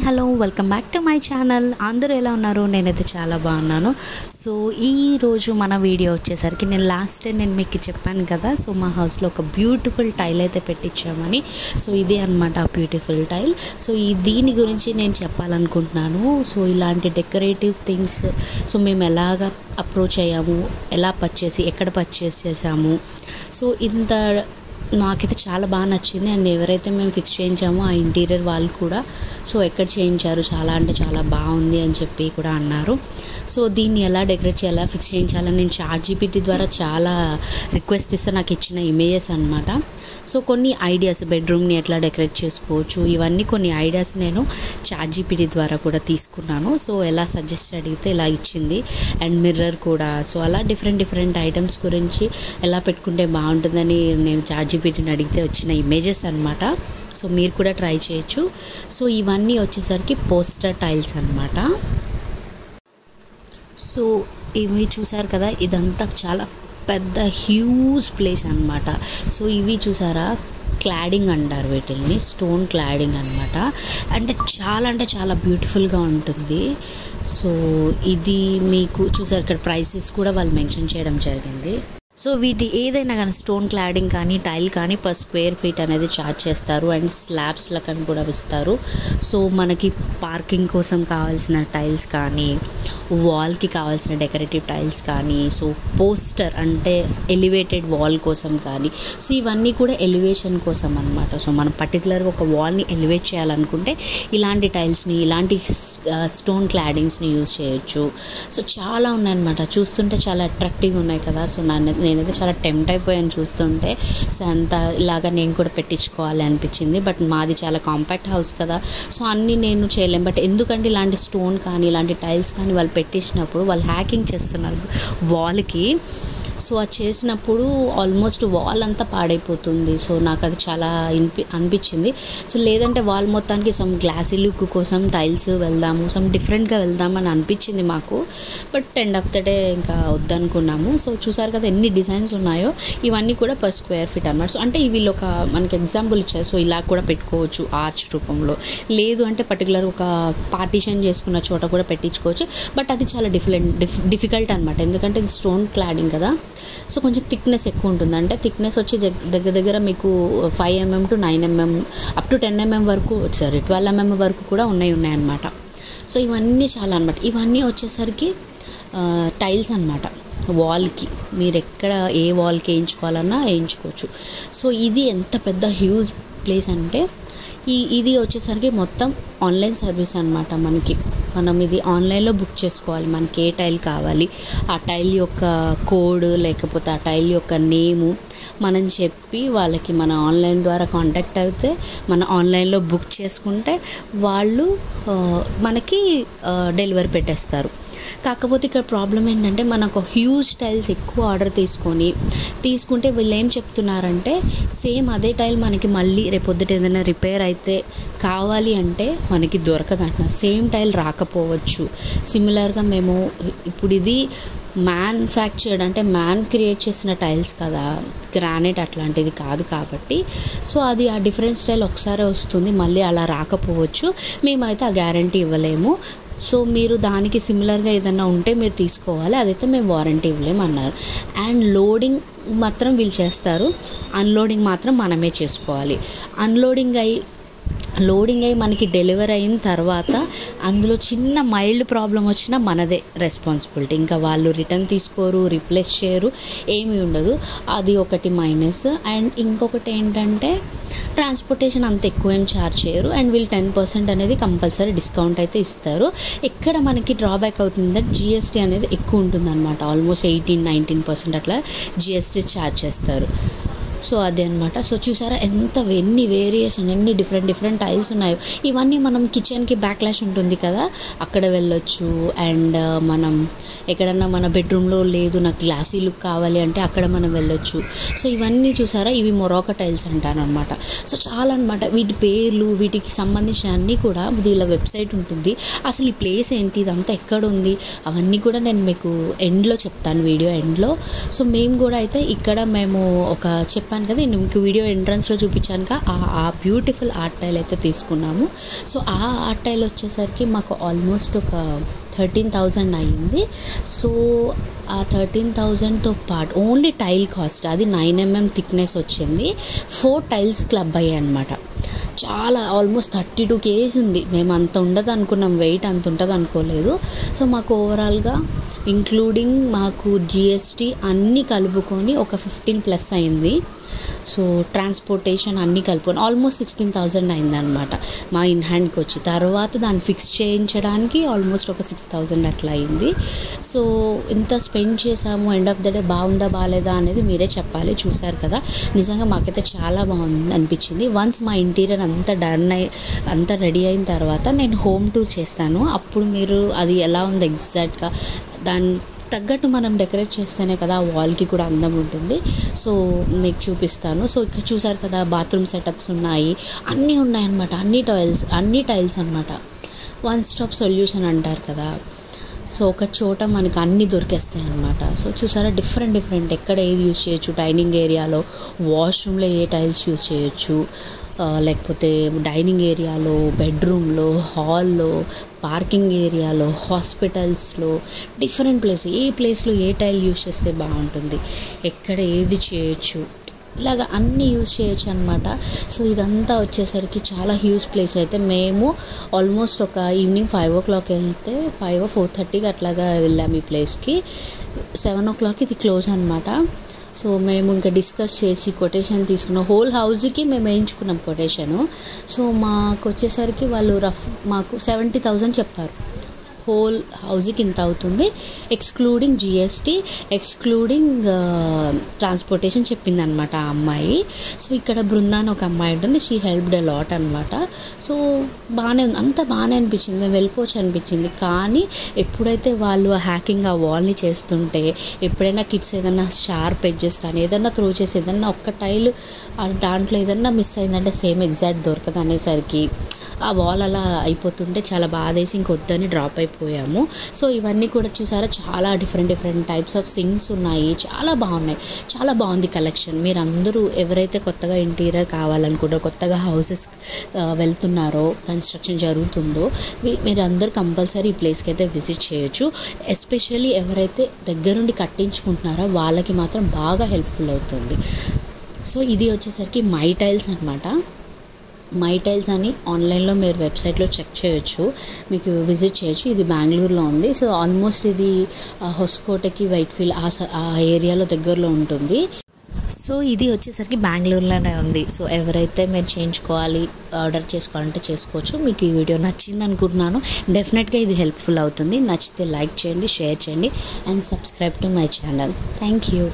Hello welcome back to my channel. అందరూ ఎలా ఉన్నారు? నేనైతే చాలా బాగున్నాను. సో ఈరోజు మన వీడియో వచ్చేసరికి నేను మీకు చెప్పాను కదా, సో మా హౌస్లో ఒక బ్యూటిఫుల్ టైల్ అయితే పెట్టించామని. సో ఇదే అనమాట ఆ బ్యూటిఫుల్ టైల్. సో దీని గురించి నేను చెప్పాలనుకుంటున్నాను. సో ఇలాంటి డెకరేటివ్ థింగ్స్ సో మేము ఎలాగ అప్రోచ్ అయ్యాము, ఎక్కడ పర్చేస్ చేసాము, సో ఇంత నాకైతే చాలా బాగా నచ్చింది. అండ్ ఎవరైతే మేము ఫిక్స్ చేయించామో ఆ ఇంటీరియర్ వాళ్ళు కూడా సో ఎక్కడ చేయించారు, చాలా అంటే చాలా బాగుంది అని చెప్పి కూడా అన్నారు. సో దీన్ని ఎలా డెకరేట్ చేయాలా, ఫిక్స్ చేయించాలని నేను ChatGPT ద్వారా చాలా రిక్వెస్ట్ ఇస్తే నాకు ఇచ్చిన ఇమేజెస్ అనమాట. సో కొన్ని ఐడియాస్, బెడ్రూమ్ని ఎట్లా డెకరేట్ చేసుకోవచ్చు, ఇవన్నీ కొన్ని ఐడియాస్ నేను ChatGPT ద్వారా కూడా తీసుకున్నాను. సో ఎలా సజెస్ట్ అడిగితే ఇలా ఇచ్చింది. అండ్ మిర్రర్ కూడా, సో అలా డిఫరెంట్ ఐటమ్స్ గురించి ఎలా పెట్టుకుంటే బాగుంటుందని నేను ChatGPTని అడిగితే వచ్చిన ఇమేజెస్ అనమాట. సో మీరు కూడా ట్రై చేయొచ్చు. సో ఇవన్నీ వచ్చేసరికి పోస్టర్ టైల్స్ అనమాట. సో ఇవి చూసారు కదా, ఇదంతా చాలా పెద్ద హ్యూజ్ ప్లేస్ అనమాట. సో ఇవి చూసారా, క్లాడింగ్ అంటారు వీటిల్ని, స్టోన్ క్లాడింగ్ అనమాట. అంటే చాలా బ్యూటిఫుల్గా ఉంటుంది. సో ఇది మీకు చూసారు ఇక్కడ ప్రైసెస్ కూడా వాళ్ళు మెన్షన్ చేయడం జరిగింది. సో వీటి ఏదైనా కానీ స్టోన్ క్లాడింగ్ కానీ టైల్ కానీ పర్ స్క్వేర్ ఫీట్ అనేది ఛార్జ్ చేస్తారు. అండ్ స్లాబ్స్ లకని కూడా ఇస్తారు. సో మనకి పార్కింగ్ కోసం కావాల్సిన టైల్స్ కానీ, వాల్కి కావాల్సిన డెకరేటివ్ టైల్స్ కానీ, సో పోస్టర్ అంటే ఎలివేటెడ్ వాల్ కోసం కానీ, సో ఇవన్నీ కూడా ఎలివేషన్ కోసం అనమాట. సో మనం పర్టికులర్గా ఒక వాల్ని ఎలివేట్ చేయాలనుకుంటే ఇలాంటి టైల్స్ని, ఇలాంటి స్టోన్ క్లాడింగ్స్ని యూజ్ చేయొచ్చు. సో చాలా ఉన్నాయన్నమాట. చూస్తుంటే చాలా అట్రాక్టివ్గా ఉన్నాయి కదా. సో నేనైతే చాలా టెంప్ట్ అయిపోయాను చూస్తుంటే. సో అంత ఇలాగా నేను కూడా పెట్టించుకోవాలి అనిపించింది. బట్ మాది చాలా కాంపాక్ట్ హౌస్ కదా, సో అన్నీ నేను చేయలేం. బట్ ఎందుకంటే ఇలాంటి స్టోన్ కానీ ఇలాంటి టైల్స్ కానీ వాళ్ళు పెట్టించినప్పుడు వాళ్ళు హ్యాకింగ్ చేస్తున్నారు వాల్కి. సో అది చేసినప్పుడు ఆల్మోస్ట్ వాల్ అంతా పాడైపోతుంది. సో నాకు అది చాలా అనిపించింది. సో లేదంటే వాల్ మొత్తానికి సమ్ గ్లాసీ లుక్ కోసం టైల్స్ వెళ్దాము, సమ్ డిఫరెంట్గా వెళ్దామని అనిపించింది మాకు. But end of the day ఇంకా వద్దనుకున్నాము. సో చూసారు కదా ఎన్ని డిజైన్స్ ఉన్నాయో, ఇవన్నీ కూడా పర్ స్క్వేర్ ఫీట్ అన్నమాట. సో అంటే వీళ్ళు ఒక మనకి ఎగ్జాంపుల్ ఇచ్చారు. సో ఇలా కూడా పెట్టుకోవచ్చు ఆర్చ్ రూపంలో, లేదు అంటే పర్టికులర్ ఒక పార్టీషన్ చేసుకున్న చోట కూడా పెట్టించుకోవచ్చు. బట్ అది చాలా డిఫికల్ట్ అనమాట. ఎందుకంటే ఇది స్టోన్ క్లాడింగ్ కదా. సో కొంచెం థిక్నెస్ ఎక్కువ ఉంటుంది. అంటే థిక్నెస్ వచ్చి దగ్గర మీకు 5 mm to 9 mm up to 10 mm వరకు, 12 mm వరకు కూడా ఉన్నాయన్నమాట. సో ఇవన్నీ చాలా అనమాట. ఇవన్నీ వచ్చేసరికి టైల్స్ అనమాట. వాల్కి మీరు ఎక్కడ ఏ వాల్కి వేయించుకోవాలన్నా వేయించుకోవచ్చు. సో ఇది ఎంత పెద్ద హ్యూజ్ ప్లేస్ అంటే ఇది వచ్చేసరికి మొత్తం ఆన్లైన్ సర్వీస్ అనమాట. మనం ఇది ఆన్లైన్లో బుక్ చేసుకోవాలి. మనకి ఏ టైల్ కావాలి, ఆ టైల్ యొక్క కోడ్ లేకపోతే ఆ టైల్ యొక్క నేము మనం చెప్పి వాళ్ళకి మన ఆన్లైన్ ద్వారా కాంటాక్ట్ అయితే, మన ఆన్లైన్లో బుక్ చేసుకుంటే వాళ్ళు మనకి డెలివరీ పెట్టేస్తారు. కాకపోతే ఇక్కడ ప్రాబ్లం ఏంటంటే మనకు హ్యూజ్ టైల్స్ ఎక్కువ ఆర్డర్ తీసుకుంటే వీళ్ళు ఏం చెప్తున్నారంటే సేమ్ అదే టైల్ మనకి మళ్ళీ రేపొద్దుట ఏదైనా రిపేర్ అయితే కావాలి అంటే మనకి దొరకదంట. సేమ్ టైల్ రాకపోవచ్చు. సిమిలర్గా మేము ఇప్పుడు ఇది మ్యానుఫ్యాక్చర్డ్ అంటే క్రియేట్ చేసిన టైల్స్ కదా, గ్రానైట్ అట్లాంటిది కాదు కాబట్టి సో అది ఆ డిఫరెంట్ స్టైల్ ఒకసారి వస్తుంది, మళ్ళీ అలా రాకపోవచ్చు. మేమైతే ఆ గ్యారంటీ ఇవ్వలేము. సో మీరు దానికి సిమిలర్గా ఏదైనా ఉంటే మీరు తీసుకోవాలి, అదైతే మేము వారంటీ ఇవ్వలేమన్నారు. అండ్ లోడింగ్ మాత్రం వీళ్ళు చేస్తారు, అన్లోడింగ్ మాత్రం మనమే చేసుకోవాలి. లోడింగ్ అయ్యి మనకి డెలివరీ అయిన తర్వాత అందులో చిన్న మైల్డ్ ప్రాబ్లం వచ్చినా మనదే రెస్పాన్సిబిలిటీ. ఇంకా వాళ్ళు రిటర్న్ తీసుకోరు, రీప్లేస్ చేయరు, ఏమీ ఉండదు. అది ఒకటి మైనస్. అండ్ ఇంకొకటి ఏంటంటే ట్రాన్స్పోర్టేషన్ అంత ఎక్కువ ఏం ఛార్జ్ చేయరు. అండ్ వీళ్ళు 10% అనేది కంపల్సరీ డిస్కౌంట్ అయితే ఇస్తారు. ఎక్కడ మనకి డ్రాబ్యాక్ అవుతుందంటే GST అనేది ఎక్కువ ఉంటుందన్నమాట. ఆల్మోస్ట్ 18-19% అట్లా GST ఛార్జ్ చేస్తారు. సో అదే అనమాట. సో చూసారా ఎన్ని వేరియేషన్, ఎన్ని డిఫరెంట్ టైల్స్ ఉన్నాయో. ఇవన్నీ మనం కిచెన్కి బ్యాక్లాష్ ఉంటుంది కదా, అక్కడ వెళ్ళొచ్చు. అండ్ మనం ఎక్కడన్నా మన బెడ్రూమ్లో లేదు నాకు గ్లాసీ లుక్ కావాలి అంటే అక్కడ మనం వెళ్ళొచ్చు. సో ఇవన్నీ చూసారా, ఇవి మొరాకో టైల్స్ అంటారనమాట. సో చాలా అనమాట. వీటి పేర్లు, వీటికి సంబంధించిన అన్నీ కూడా వీళ్ళ వెబ్సైట్ ఉంటుంది. అసలు ఈ ప్లేస్ ఏంటి, ఇదంతా ఎక్కడ ఉంది, అవన్నీ కూడా నేను మీకు ఎండ్లో చెప్తాను, వీడియో ఎండ్లో. సో మేము కూడా అయితే ఇక్కడ మేము ఒక చెప్పాను కదా, నేను మీకు వీడియో ఎంట్రన్స్లో చూపించాను కదా, ఆ బ్యూటిఫుల్ ఆర్ట్ టైల్ అయితే తీసుకున్నాము. సో ఆ ఆర్ట్ టైల్ వచ్చేసరికి మాకు ఆల్మోస్ట్ ఒక 13,000 అయ్యింది. సో ఆ 13,000తో పాటు ఓన్లీ టైల్ కాస్ట్ అది 9mm థిక్నెస్ వచ్చింది. 4 టైల్స్ క్లబ్ అయ్యాయి అనమాట. చాలా ఆల్మోస్ట్ 32 kgs ఉంది. మేము అంత ఉండదు అనుకున్నాం, వెయిట్ అంత ఉంటుంది అనుకోలేదు. సో మాకు ఓవరాల్గా ఇంక్లూడింగ్ మాకు GST అన్నీ కలుపుకొని ఒక 15+ అయింది. సో ట్రాన్స్పోర్టేషన్ అన్నీ కలుపుకొని ఆల్మోస్ట్ 16,000 అయిందనమాట మా ఇన్ హ్యాండ్కి వచ్చి. తర్వాత దాన్ని ఫిక్స్ చేయించడానికి ఆల్మోస్ట్ ఒక 6,000 అట్లా అయింది. సో ఇంత స్పెండ్ చేసాము, ఎండ్ ఆఫ్ ద డే బాగుందా బాగాలేదా అనేది మీరే చెప్పాలి. చూసారు కదా, నిజంగా మాకైతే చాలా బాగుంది అనిపించింది. వన్స్ మా ఇంటీరియర్ అంతా రెడీ అయిన తర్వాత నేను హోమ్ టూర్ చేస్తాను. అప్పుడు మీరు అది ఎలా ఉంది ఎగ్జాక్ట్గా దాని తగ్గట్టు మనం డెకరేట్ చేస్తేనే కదా ఆ వాల్కి కూడా అందం ఉంటుంది. సో మీకు చూపిస్తాను. సో ఇక్కడ చూసారు కదా, బాత్రూమ్ సెటప్స్ ఉన్నాయి, అన్నీ ఉన్నాయన్నమాట. అన్ని టైల్స్ అనమాట. వన్ స్టాప్ సొల్యూషన్ అంటారు కదా. సో ఒక చోట మనకు అన్నీ దొరికేస్తాయి అన్నమాట. సో చూసారా, డిఫరెంట్ ఎక్కడ ఏది యూజ్ చేయొచ్చు, డైనింగ్ ఏరియాలో, వాష్రూమ్లో ఏ టైల్స్ యూజ్ చేయొచ్చు, లేకపోతే డైనింగ్ ఏరియాలో, బెడ్రూమ్లో, హాల్లో, పార్కింగ్ ఏరియాలో, హాస్పిటల్స్లో, డిఫరెంట్ ఏ ప్లేస్లో ఏ టైల్ యూజ్ చేస్తే బాగుంటుంది, ఎక్కడ ఏది చేయొచ్చు, ఇలాగ అన్నీ యూజ్ చేయొచ్చు అనమాట. సో ఇదంతా వచ్చేసరికి చాలా హ్యూజ్ ప్లేస్. అయితే మేము ఆల్మోస్ట్ ఒక ఈవినింగ్ 5 o'clock వెళ్తే 4:30కి అట్లాగా వెళ్ళాము ఈ ప్లేస్కి. 7 o'clock ఇది క్లోజ్ అనమాట. సో మేము ఇంకా డిస్కస్ చేసి కొటేషన్ తీసుకున్నాం. హోల్ హౌస్కి మేము వేయించుకున్నాం కొటేషను. సో మాకు వచ్చేసరికి వాళ్ళు మాకు 70,000 చెప్పారు. హోల్ హౌస్కి ఇంత అవుతుంది, ఎక్స్క్లూడింగ్ GST, ఎక్స్క్లూడింగ్ ట్రాన్స్పోర్టేషన్ చెప్పింది అనమాట ఆ అమ్మాయి. సో ఇక్కడ బృందాన్ని ఒక అమ్మాయి ఉంటుంది, షీ హెల్ప్డ్ ఎ లాట్ అనమాట. సో బాగానే ఉంది, అంతా బాగానే అనిపించింది, మేము వెళ్ళిపోవచ్చు అనిపించింది. కానీ ఎప్పుడైతే వాళ్ళు హ్యాకింగ్ ఆ వాల్ని చేస్తుంటే, ఎప్పుడైనా కిడ్స్ ఏదైనా షార్ప్ ఎడ్జెస్ కానీ ఏదైనా త్రో చేసి ఏదన్నా ఒక్క టైల్ దాంట్లో ఏదన్నా మిస్ అయిందంటే సేమ్ ఎగ్జాక్ట్ దొరకదు అనేసరికి ఆ వాల్ అలా అయిపోతుంటే చాలా బాధేసి ఇంకొద్దని డ్రాప్ అయిపోయాము. సో ఇవన్నీ కూడా చూసారా, చాలా డిఫరెంట్ టైప్స్ ఆఫ్ సింగ్స్ ఉన్నాయి, చాలా బాగున్నాయి, చాలా బాగుంది కలెక్షన్. మీరు అందరూ ఎవరైతే కొత్తగా ఇంటీరియర్ కావాలనుకుంటారో, కొత్తగా హౌసెస్ వెళ్తున్నారో, కన్స్ట్రక్షన్ జరుగుతుందో, మీరు అందరూ కంపల్సరీ ఈ ప్లేస్కి అయితే విజిట్ చేయొచ్చు. ఎస్పెషల్లీ ఎవరైతే దగ్గరుండి కట్టించుకుంటున్నారో వాళ్ళకి మాత్రం బాగా హెల్ప్ఫుల్ అవుతుంది. సో ఇది వచ్చేసరికి మై టైల్స్ అనమాట. మై టైల్స్ అని ఆన్లైన్లో మీరు వెబ్సైట్లో చెక్ చేయొచ్చు, మీకు విజిట్ చేయొచ్చు. ఇది బెంగళూరులో ఉంది. సో ఆల్మోస్ట్ ఇది హొస్కోటకి, వైట్ఫీల్డ్ ఆ ఏరియాలో దగ్గరలో ఉంటుంది. సో ఇది వచ్చేసరికి బెంగళూరులోనే ఉంది. సో ఎవరైతే మీరు చేయించుకోవాలి, ఆర్డర్ చేసుకోవాలంటే చేసుకోవచ్చు. మీకు ఈ వీడియో నచ్చింది అనుకుంటున్నాను. డెఫినెట్గా ఇది హెల్ప్ఫుల్ అవుతుంది. నచ్చితే లైక్ చేయండి, షేర్ చేయండి and subscribe to my channel. Thank you.